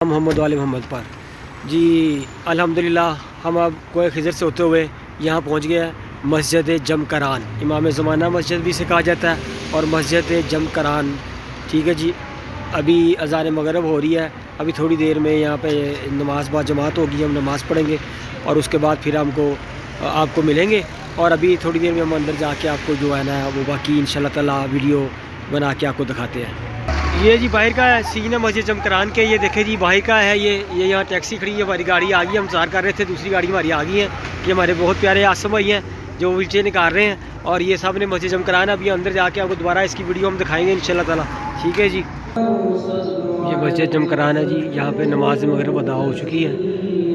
मोहम्मद वाले मोहम्मद पर। जी अल्हम्दुलिल्लाह हम अब कोए खिजर से होते हुए यहाँ पहुँच गए हैं मस्जिद जमकरान। इमाम ज़माना मस्जिद भी इसे कहा जाता है और मस्जिद जमकरान। ठीक है जी, अभी अज़ान मगरिब हो रही है, अभी थोड़ी देर में यहाँ पे नमाज बा जमात होगी, हम नमाज़ पढ़ेंगे और उसके बाद फिर आपको मिलेंगे। और अभी थोड़ी देर में हम अंदर जाके आपको जो है ना वो बाकी इंशाल्लाह ताला वीडियो बना के आपको दिखाते हैं। ये जी बाहर का सीन है मस्जिद जमकरान के। ये देखें जी बाहर का है, ये यहाँ टैक्सी खड़ी है, हमारी गाड़ी आ गई, हम इंतज़ार कर रहे थे, दूसरी गाड़ी हमारी आ गई है। ये हमारे बहुत प्यारे आसम भाई हैं जो व्हीलचेयर निकाल रहे हैं और ये सामने मस्जिद जमकरान है। अभी अंदर जाके आपको दोबारा इसकी वीडियो हम दिखाएंगे इंशाल्लाह ताला। ठीक है जी, ये मस्जिद जमकरान है जी, यहाँ पे नमाज मगरिब अदा हो चुकी है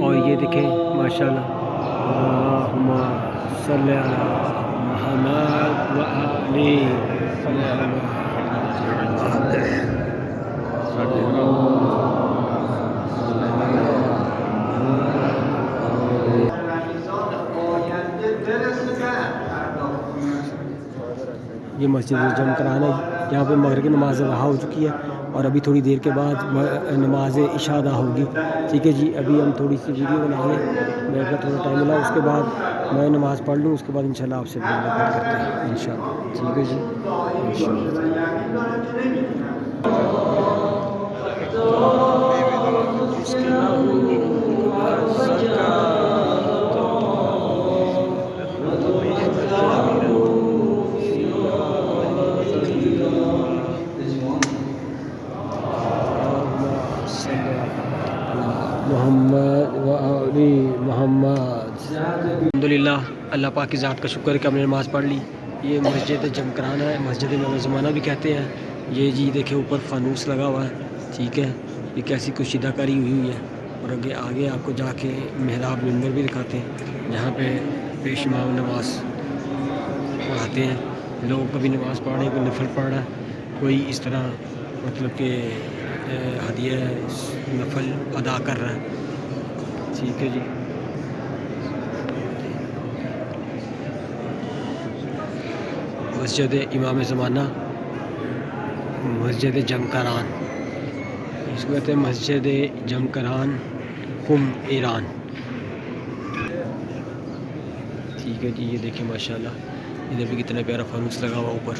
और ये देखें माशाल्लाह सल्ले अला मुहम्मद व आले ये मस्जिद जमकरान है, यहाँ पे मगरिब की नमाज अदा हो चुकी है और अभी थोड़ी देर के बाद नमाज इशा अदा होगी। ठीक है जी, अभी हम थोड़ी सी वीडियो बना लें, मेरे को थोड़ा टाइम मिला, उसके बाद मैं नमाज़ पढ़ लूँ, उसके बाद इंशाल्लाह आपसे मुलाकात करते हैं इंशाल्लाह। ठीक है जी, मोहम्मद व आले मोहम्मद। अल्हम्दुलिल्लाह, अल्लाह पाक की ज़ात का शुक्र है कि हमने नमाज़ पढ़ ली। ये मस्जिद जमकरान है, मस्जिद इमाम ज़माना भी कहते हैं। ये जी देखे ऊपर फानूस लगा हुआ है। ठीक है, ये कैसी कुशीदाकारी हुई है और आगे आपको जाके मेहराब मिंबर भी दिखाते हैं जहाँ पे पेश इमाम नमाज पढ़ाते हैं। लोग कभी नमाज़ पढ़ रहे हैं, कोई नफल पढ़ रहा है, कोई इस तरह मतलब कि हदिया नफल अदा कर रहा है। ठीक है जी, मस्जिद इमाम ज़माना मस्जिद जमकरान, इसको कहते हैं मस्जिद जमकरान कुम ईरान। ठीक है जी, ये देखिए माशाल्लाह, इधर भी कितना प्यारा फानूस लगा हुआ ऊपर,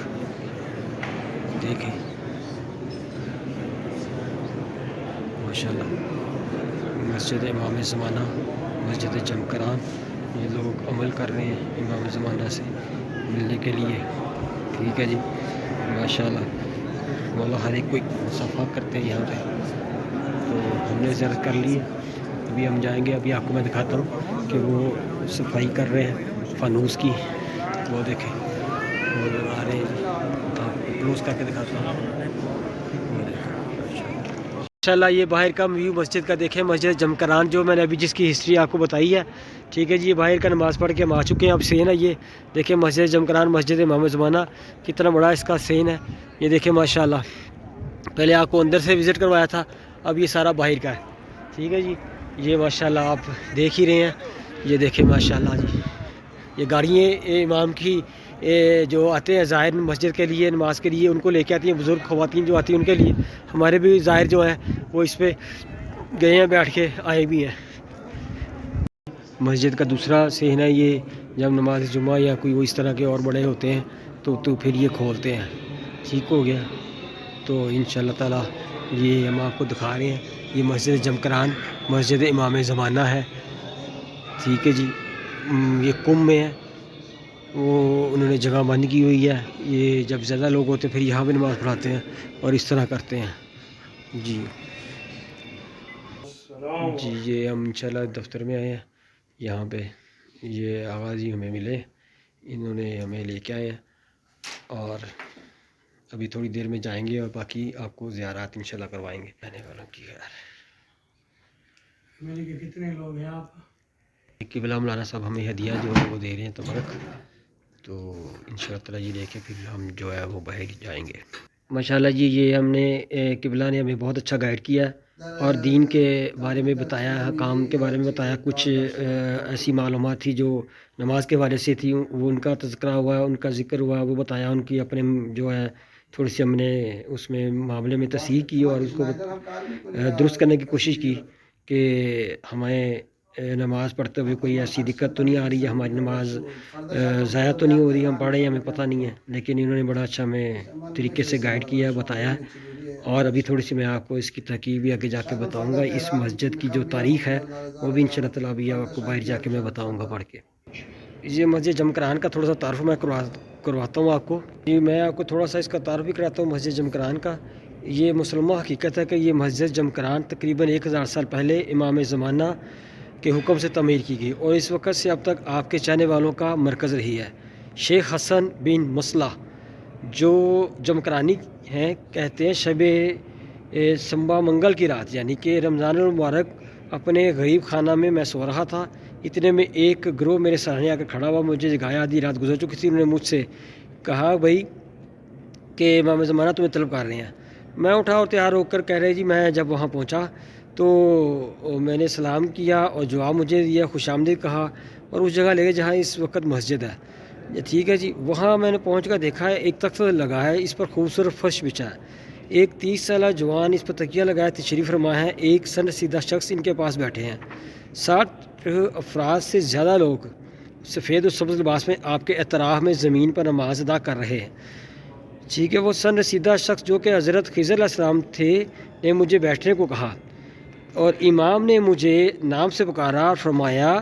देखें माशाल्लाह। मस्जिद इमाम ज़माना मस्जिद जमकरान, ये लोग अमल कर रहे हैं इमाम ज़माना से मिलने के लिए। ठीक है जी, माशाल्लाह मौला हर एक कोई सफ़ा करते हैं यहाँ पे। तो हमने ज़्यारत कर ली है, अभी हम जाएंगे, अभी आपको मैं दिखाता हूँ कि वो सफाई कर रहे हैं फानूस की। वो देखें वो लोग आ रहे हैं, आपको क्लोज करके दिखाता हूँ। इंशाल्लाह ये बाहर का व्यू मस्जिद का देखें, मस्जिद जमकरान जो मैंने अभी जिसकी हिस्ट्री आपको बताई है। ठीक है जी, ये बाहर का नमाज़ पढ़ के हम आ चुके हैं, अब सेन है ये देखें मस्जिद जमकरान मस्जिद इमाम ज़माना, कितना बड़ा इसका सेन है। ये देखें माशाल्लाह, पहले आपको अंदर से विज़िट करवाया था, अब ये सारा बाहर का है। ठीक है जी, ये माशाल्लाह आप देख ही रहे हैं, ये देखें माशाल्लाह जी, ये गाड़ियाँ इमाम की जो आते हैं ज़ाहिर मस्जिद के लिए नमाज के लिए, उनको लेके आती हैं, बुज़ुर्ग ख़वातीन जो आती हैं उनके लिए। हमारे भी ज़ाहिर जो है वो इस पे गए हैं, बैठ के आए भी हैं। मस्जिद का दूसरा सीन है ये, जब नमाज जुमा या कोई वो इस तरह के और बड़े होते हैं तो फिर ये खोलते हैं। ठीक हो गया, तो इंशाल्लाह ताला ये हम आपको दिखा रहे हैं, ये मस्जिद जमकरान मस्जिद इमाम ज़माना है। ठीक है जी, ये कुम में है, वो उन्होंने जगह बंद की हुई है। ये जब ज़्यादा लोग होते फिर यहाँ पे नमाज़ पढ़ाते हैं और इस तरह करते हैं जी। जी ये हम इंशाल्लाह दफ्तर में आए हैं, यहाँ पे ये आगा जी हमें मिले, इन्होंने हमें लेके आए हैं और अभी थोड़ी देर में जाएंगे और बाकी आपको ज़ियारत इंशाल्लाह करवाएंगे। आने वालों की खैर कितने लोग हैं आप? किबला मौलाना साहब हमें हदिया जो है वो दे रहे हैं तबरक, तो इंशाल्लाह ताला ये लेके फिर हम जो है वो बाहर जाएंगे माशाल्लाह जी। ये हमने किबला ने हमें बहुत अच्छा गाइड किया और दीन के बारे में बताया, काम के बारे में बताया, कुछ ऐसी मालूमात थी जो नमाज के बारे से थी, वो उनका तज़किरा हुआ, उनका ज़िक्र हुआ, वो बताया, उनकी अपने जो है تھوڑی سی ہم نے اس میں معاملے میں تصحیح کی اور اس کو درست کرنے کی کوشش کی کہ ہمیں نماز پڑھتے ہوئے کوئی ایسی دقت تو نہیں آ رہی ہے، ہماری نماز ضائع تو نہیں ہو رہی، ہم پڑھ رہے ہیں ہمیں پتہ نہیں ہے، لیکن انہوں نے بڑا اچھا ہمیں طریقے سے گائیڈ کیا، بتایا ہے۔ اور ابھی تھوڑی سی میں آپ کو اس کی تحقیق بھی آگے جا کے بتاؤں گا، اس مسجد کی جو تاریخ ہے وہ بھی انشاءاللہ تعالیٰ ابھی آپ کو باہر جا کے میں بتاؤں گا پڑھ کے۔ یہ مسجد جمکران کا تھوڑا سا تعارف میں کرواتا ہوں آپ کو۔ جی میں آپ کو تھوڑا سا اس کا تعارف بھی کراتا ہوں مسجد جمکران کا۔ یہ مسلمہ حقیقت ہے کہ یہ مسجد جمکران تقریباً 1000 سال پہلے امام زمانہ کے حکم سے تعمیر کی گئی اور اس وقت سے اب تک آپ کے چاہنے والوں کا مرکز رہی ہے۔ شیخ حسن بن مصلح جو جمکرانی ہیں کہتے ہیں شب سنبا منگل کی رات یعنی کہ رمضان المبارک اپنے غریب خانہ میں سو رہا تھا، اتنے میں ایک گروہ میرے سامنے آ کر کھڑا ہوا، مجھے جگایا، آدھی رات گزر چکی تھی، انہوں نے مجھ سے کہا بھائی کہ امام زمانہ تمہیں طلب کر رہے ہیں۔ میں اٹھا اور تیار ہو کر کہہ رہے جی میں جب وہاں پہنچا تو میں نے سلام کیا اور جواب مجھے دیا، خوش آمدید کہا اور اس جگہ لے گئے جہاں اس وقت مسجد ہے۔ ٹھیک ہے جی، وہاں میں نے پہنچ کر دیکھا ہے ایک تخت لگا ہے، اس پر خوبصورت فرش بچھا ہے، ایک 30 سالہ جوان اس پر تکیہ لگایا تشریف فرما ہے، ایک سن سیدھا شخص ان کے پاس بیٹھے ہیں، 60 افراد سے زیادہ لوگ سفید و سبز لباس میں آپ کے اطراف میں زمین پر نماز ادا کر رہے ہیں۔ ٹھیک ہے، وہ سن رسیدہ شخص جو کہ حضرت خضر علیہ السلام تھے نے مجھے بیٹھنے کو کہا اور امام نے مجھے نام سے پکارا اور فرمایا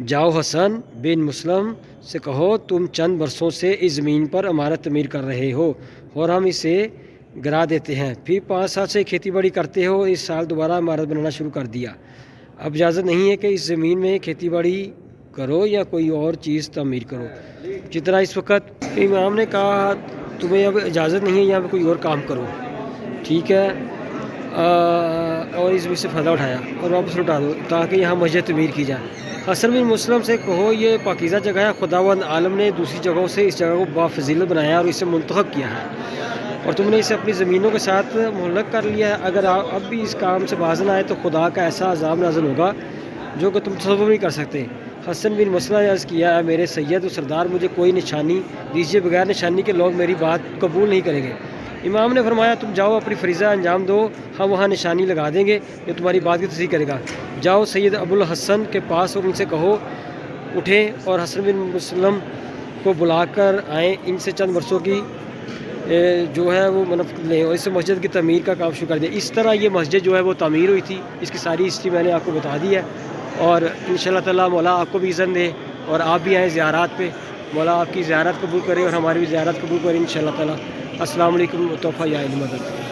جاؤ حسن بن مسلم سے کہو تم چند برسوں سے اس زمین پر عمارت تعمیر کر رہے ہو اور ہم اسے گرا دیتے ہیں، پھر 5 سال سے کھیتی باڑی کرتے ہو، اس سال دوبارہ عمارت بنانا شروع کر دیا، اب اجازت نہیں ہے کہ اس زمین میں کھیتی باڑی کرو یا کوئی اور چیز تعمیر کرو۔ جتنا اس وقت امام نے کہا تمہیں اب اجازت نہیں ہے یہاں پہ کوئی اور کام کرو، ٹھیک ہے، اور اس میں سے فائدہ اٹھایا اور واپس لوٹا دو تاکہ یہاں مسجد تعمیر کی جائے۔ حسن بن مسلم سے کہو یہ پاکیزہ جگہ ہے، خداوند عالم نے دوسری جگہوں سے اس جگہ کو بافضیلت بنایا اور اسے منتخب کیا ہے اور تم نے اسے اپنی زمینوں کے ساتھ معلق کر لیا ہے، اگر اب بھی اس کام سے باز نہ آئے تو خدا کا ایسا عذاب نازل ہوگا جو کہ تم تصور نہیں کر سکتے۔ حسن بن مسلم نے عرض کیا ہے میرے سید و سردار مجھے کوئی نشانی دیجیے، بغیر نشانی کے لوگ میری بات قبول نہیں کریں گے۔ امام نے فرمایا تم جاؤ اپنی فریضہ انجام دو، ہم وہاں نشانی لگا دیں گے جو تمہاری بات کی تصدیق کرے گا، جاؤ سید ابو الحسن کے پاس اور ان سے کہو اٹھیں اور حسن بن مسلم کو بلا کر آئیں، ان سے چند برسوں کی جو ہے وہ منفقت لیں اور اس سے مسجد کی تعمیر کا کام شروع کر دیا۔ اس طرح یہ مسجد جو ہے وہ تعمیر ہوئی تھی، اس کی ساری ہسٹری میں نے آپ کو بتا دی ہے اور انشاءاللہ تعالیٰ مولا آپ کو بھی اذن دے اور آپ بھی آئیں زیارات پہ، مولا آپ کی زیارت قبول کرے اور ہماری بھی زیارت قبول کرے انشاءاللہ تعالیٰ۔ السلام علیکم و تحفہ یا علم مدد۔